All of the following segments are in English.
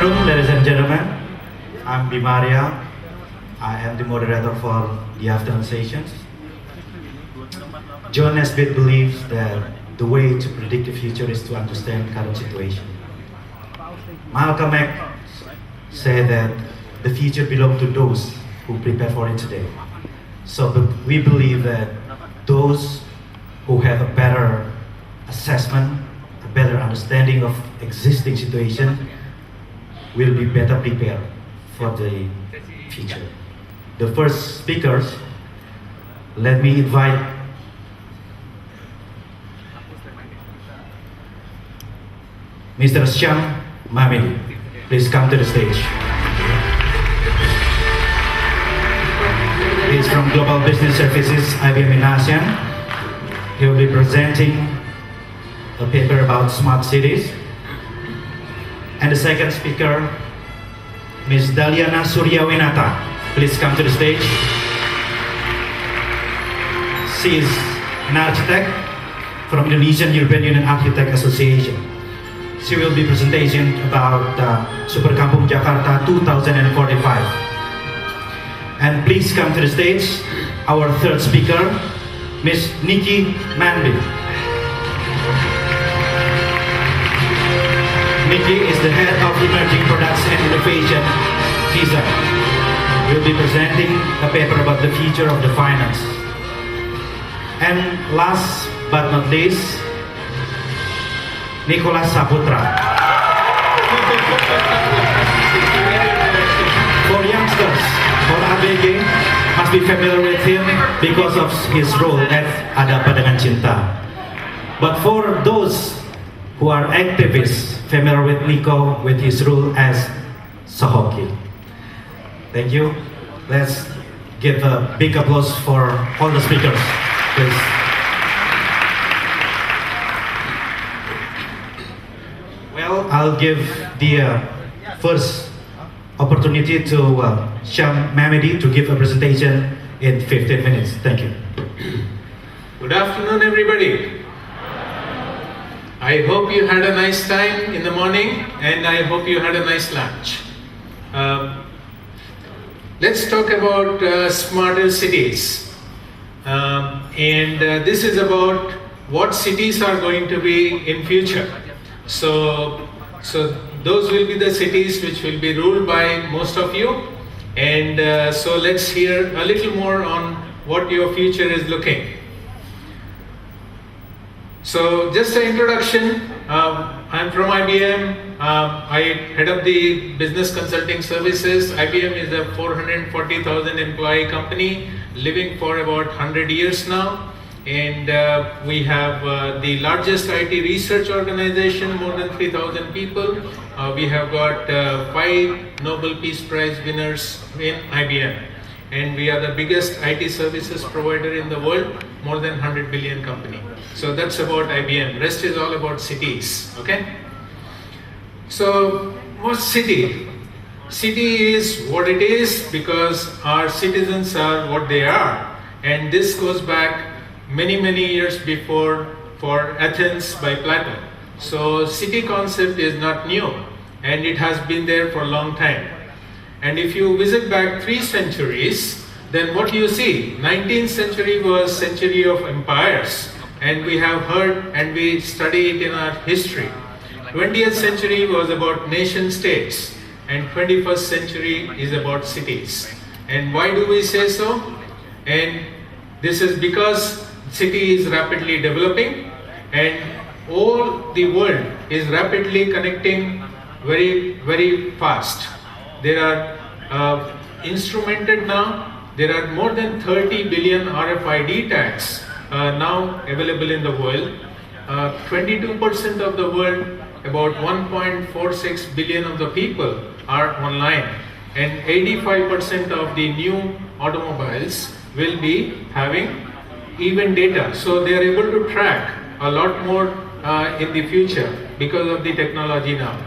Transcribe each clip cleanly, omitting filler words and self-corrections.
afternoon, ladies and gentlemen. I'm Bimaria. I am the moderator for the afternoon sessions. John Nesbitt believes that the way to predict the future is to understand current situation. Malcolm X said that the future belongs to those who prepare for it today. So we believe that those who have a better assessment, a better understanding of existing situation will be better prepared for the future. The first speakers, let me invite Mr. Shyam Mamidi. Please come to the stage. He's from Global Business Services, IBM in ASEAN. He will be presenting a paper about smart cities. And the second speaker, Ms. Daliana Suryawinata. Please come to the stage. She is an architect from Indonesian European Union Architect Association. She will be presenting about Super Kampung Jakarta 2045. And please come to the stage, our third speaker, Ms. Nikki Manby. Nikki is the head of Emerging Products and Innovation, Gita. Will be presenting a paper about the future of the finance. And last but not least, Nicholas Saputra. For youngsters, for ABG, must be familiar with him because of his role at Ada Apa Dengan Cinta. But for those who are activists, familiar with Nico, with his role as Sahoki. Thank you. Let's give a big applause for all the speakers, please. Well, I'll give the first opportunity to Shyam Mamidi to give a presentation in 15 minutes. Thank you. Good afternoon, everybody. I hope you had a nice time in the morning, and I hope you had a nice lunch. Let's talk about smarter cities. This is about what cities are going to be in future. So those will be the cities which will be ruled by most of you. And so let's hear a little more on what your future is looking. So just an introduction, I'm from IBM. I head up the business consulting services. IBM is a 440,000 employee company living for about 100 years now. And we have the largest IT research organization, more than 3,000 people. We have got 5 Nobel Peace Prize winners in IBM. And we are the biggest IT services provider in the world, more than 100 billion company. So that's about IBM. Rest is all about cities, okay? So what's city? City is what it is because our citizens are what they are. And this goes back many, many years before for Athens by Plato. So city concept is not new and it has been there for a long time. And if you visit back 3 centuries, then what you see, 19th century was century of empires, and we have heard and we study it in our history. 20th century was about nation states, and 21st century is about cities. And why do we say so? And this is because city is rapidly developing, and all the world is rapidly connecting very, very fast. There are instrumented now. There are more than 30 billion RFID tags now available in the world. 22% of the world, about 1.46 billion of the people are online, and 85% of the new automobiles will be having even data. So they are able to track a lot more in the future because of the technology now.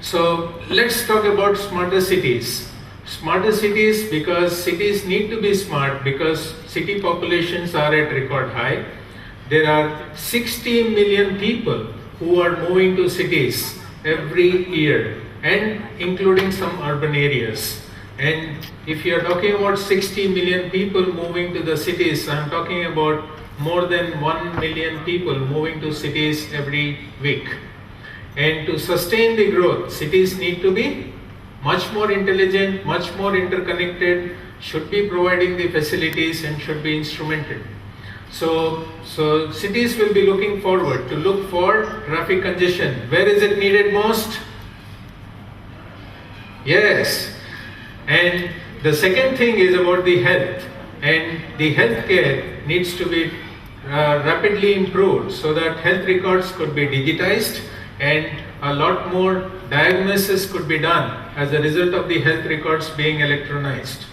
So let's talk about smarter cities. Smarter cities because cities need to be smart because city populations are at record high. There are 60 million people who are moving to cities every year, and including some urban areas. And if you are talking about 60 million people moving to the cities, I'm talking about more than 1 million people moving to cities every week. And to sustain the growth, cities need to be much more intelligent, much more interconnected, should be providing the facilities and should be instrumented. So cities will be looking forward to look for traffic congestion. Where is it needed most? Yes. And the second thing is about the health. And the healthcare needs to be rapidly improved so that health records could be digitized and a lot more diagnosis could be done as a result of the health records being electronized.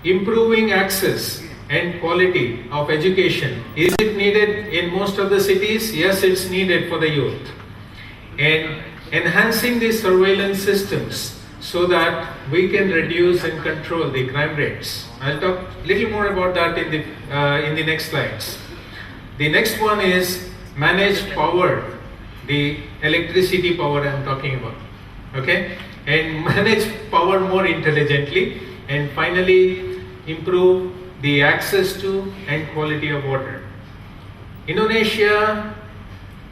Improving access and quality of education. Is it needed in most of the cities? Yes, it's needed for the youth. And enhancing the surveillance systems so that we can reduce and control the crime rates. I'll talk a little more about that in the next slides. The next one is manage power, the electricity power I'm talking about. Okay? And manage power more intelligently, and finally improve the access to and quality of water. Indonesia,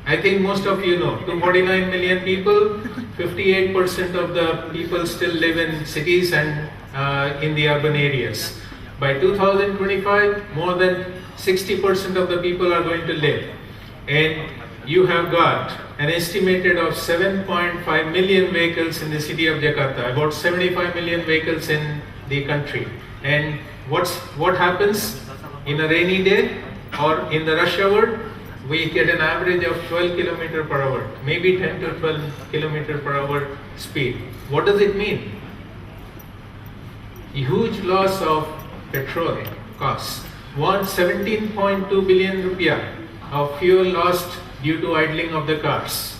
I think most of you know, 249 million people, 58% of the people still live in cities and in the urban areas. By 2025, more than 60% of the people are going to live. And you have got an estimated of 7.5 million vehicles in the city of Jakarta, about 75 million vehicles in the country. And what happens in a rainy day or in the rush hour? We get an average of 12 km per hour, maybe 10 to 12 km per hour speed. What does it mean? A huge loss of petrol costs. 17.2 billion rupiah of fuel lost due to idling of the cars.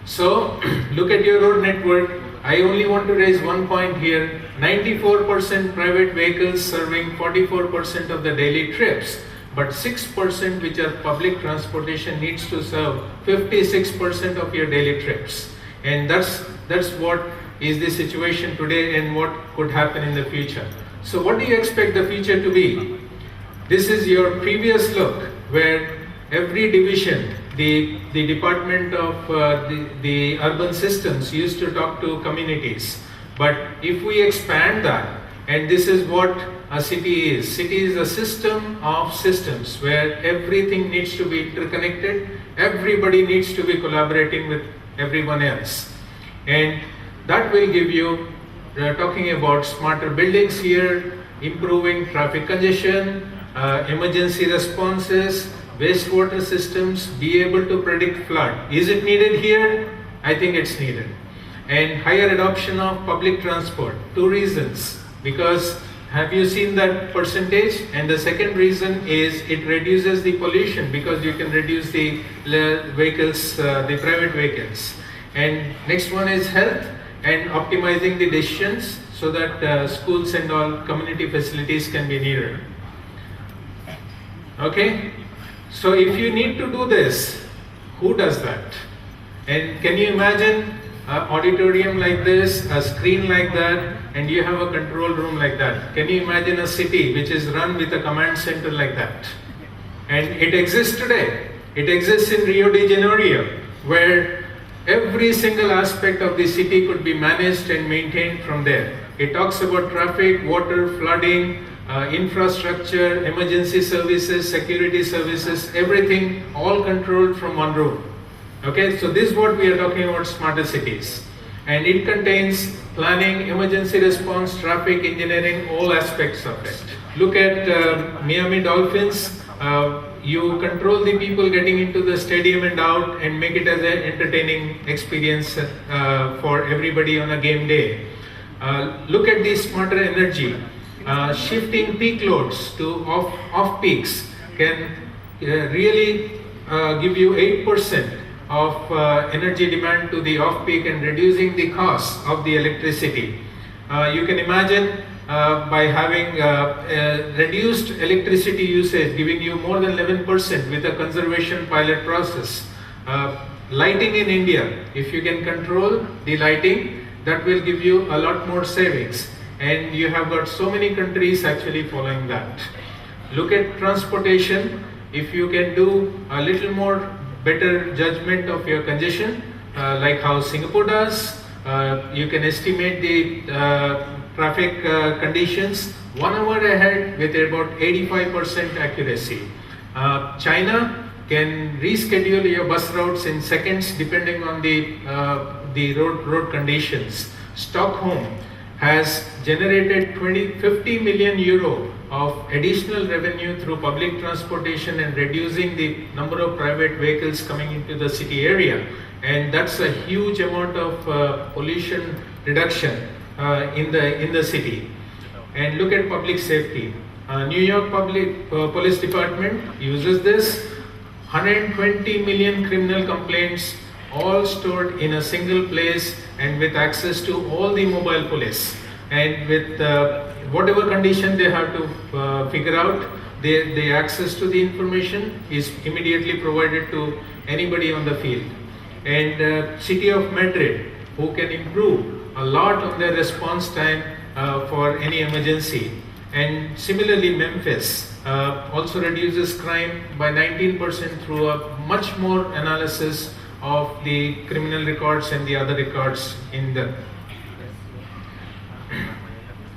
So look at your road network. I only want to raise one point here. 94% private vehicles serving 44% of the daily trips, but 6% which are public transportation needs to serve 56% of your daily trips. And that's what is the situation today and what could happen in the future. So what do you expect the future to be? This is your previous look where every division, the department of the urban systems used to talk to communities. But if we expand that, and this is what a city is. City is a system of systems where everything needs to be interconnected, everybody needs to be collaborating with everyone else. And that will give you, talking about smarter buildings here, improving traffic congestion, emergency responses, wastewater systems, be able to predict flood. Is it needed here? I think it's needed. And higher adoption of public transport. Two reasons. Because have you seen that percentage? And the second reason is it reduces the pollution because you can reduce the vehicles, the private vehicles. And next one is health and optimizing the decisions so that schools and all community facilities can be nearer. Okay? So if you need to do this, who does that? And can you imagine an auditorium like this, a screen like that, and you have a control room like that? Can you imagine a city which is run with a command center like that? And it exists today. It exists in Rio de Janeiro, where every single aspect of the city could be managed and maintained from there. It talks about traffic, water, flooding, infrastructure, emergency services, security services, everything all controlled from one room. Okay, so this is what we are talking about, smarter cities. And it contains planning, emergency response, traffic engineering, all aspects of it. Look at Miami Dolphins. You control the people getting into the stadium and out and make it as an entertaining experience for everybody on a game day. Look at the smarter energy. Shifting peak loads to off peaks can really give you 8% of energy demand to the off peak and reducing the cost of the electricity. You can imagine by having reduced electricity usage giving you more than 11% with a conservation pilot process. lighting in India, if you can control the lighting, that will give you a lot more savings. And you have got so many countries actually following that. Look at transportation. If you can do a little more better judgment of your congestion, like how Singapore does, you can estimate the traffic conditions 1 hour ahead with about 85% accuracy. China can reschedule your bus routes in seconds depending on the road conditions. Stockholm has generated 50 million euro of additional revenue through public transportation and reducing the number of private vehicles coming into the city area. And that's a huge amount of pollution reduction in the city. And look at public safety. New York Public Police Department uses this. 120 million criminal complaints, all stored in a single place and with access to all the mobile police. And with whatever condition they have to figure out, the access to the information is immediately provided to anybody on the field. And City of Madrid, who can improve a lot on their response time for any emergency. And similarly, Memphis also reduces crime by 19% through a much more analysis of the criminal records and the other records in the.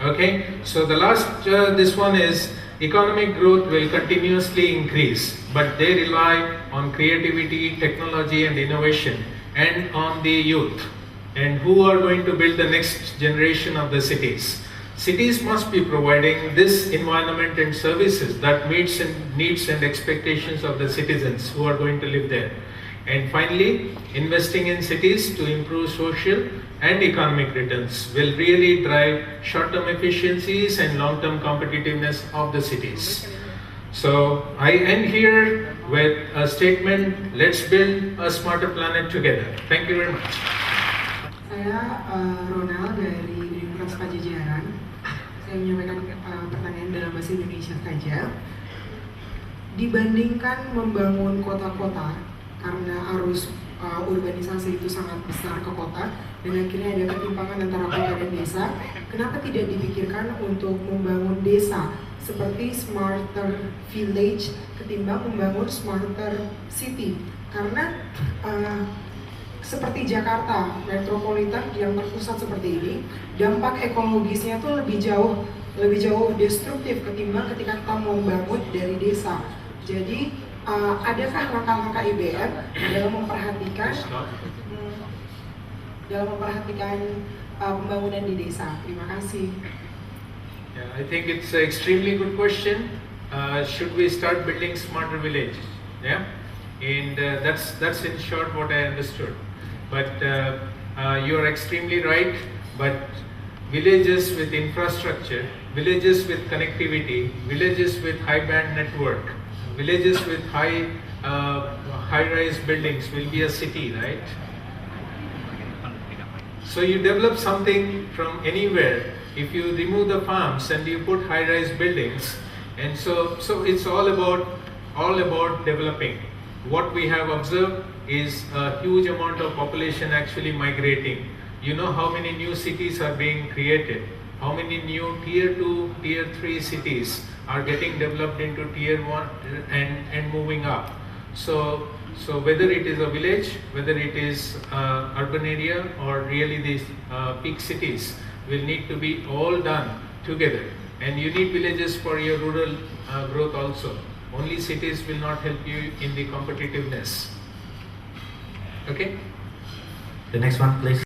Okay, so the last, this one is economic growth will continuously increase, but they rely on creativity, technology and innovation and on the youth. And who are going to build the next generation of the cities? Cities must be providing this environment and services that meets and needs and expectations of the citizens who are going to live there. And finally, investing in cities to improve social and economic returns will really drive short-term efficiencies and long-term competitiveness of the cities. So I end here with a statement, let's build a smarter planet together. Thank you very much. Saya Ronald dari Universitas Pajajaran. Saya menyampaikan pertanyaan dalam bahasa Indonesia saja. Dibandingkan membangun kota-kota karena arus urbanisasi itu sangat besar ke kota dan akhirnya ada ketimpangan antara kota dan desa, kenapa tidak dipikirkan untuk membangun desa seperti smarter village ketimbang membangun smarter city? Karena seperti Jakarta metropolitan yang terpusat seperti ini, dampak ekologisnya tuh lebih jauh destruktif ketimbang ketika kita membangun dari desa. Jadi adakah langkah-langkah IBM dalam memperhatikan pembangunan di desa? Terima kasih. Yeah, I think it's an extremely good question. Should we start building smarter villages? Yeah, and that's in short what I understood. But you are extremely right. But villages with infrastructure, villages with connectivity, villages with high band network, villages with high-rise buildings will be a city, right? So you develop something from anywhere. If you remove the farms and you put high-rise buildings, and so it's all about developing. What we have observed is a huge amount of population actually migrating. You know how many new cities are being created, how many new tier 2, tier 3 cities are getting developed into tier 1 and moving up. So whether it is a village, whether it is urban area or really these big cities will need to be all done together. And you need villages for your rural growth also. Only cities will not help you in the competitiveness. Okay? The next one, please.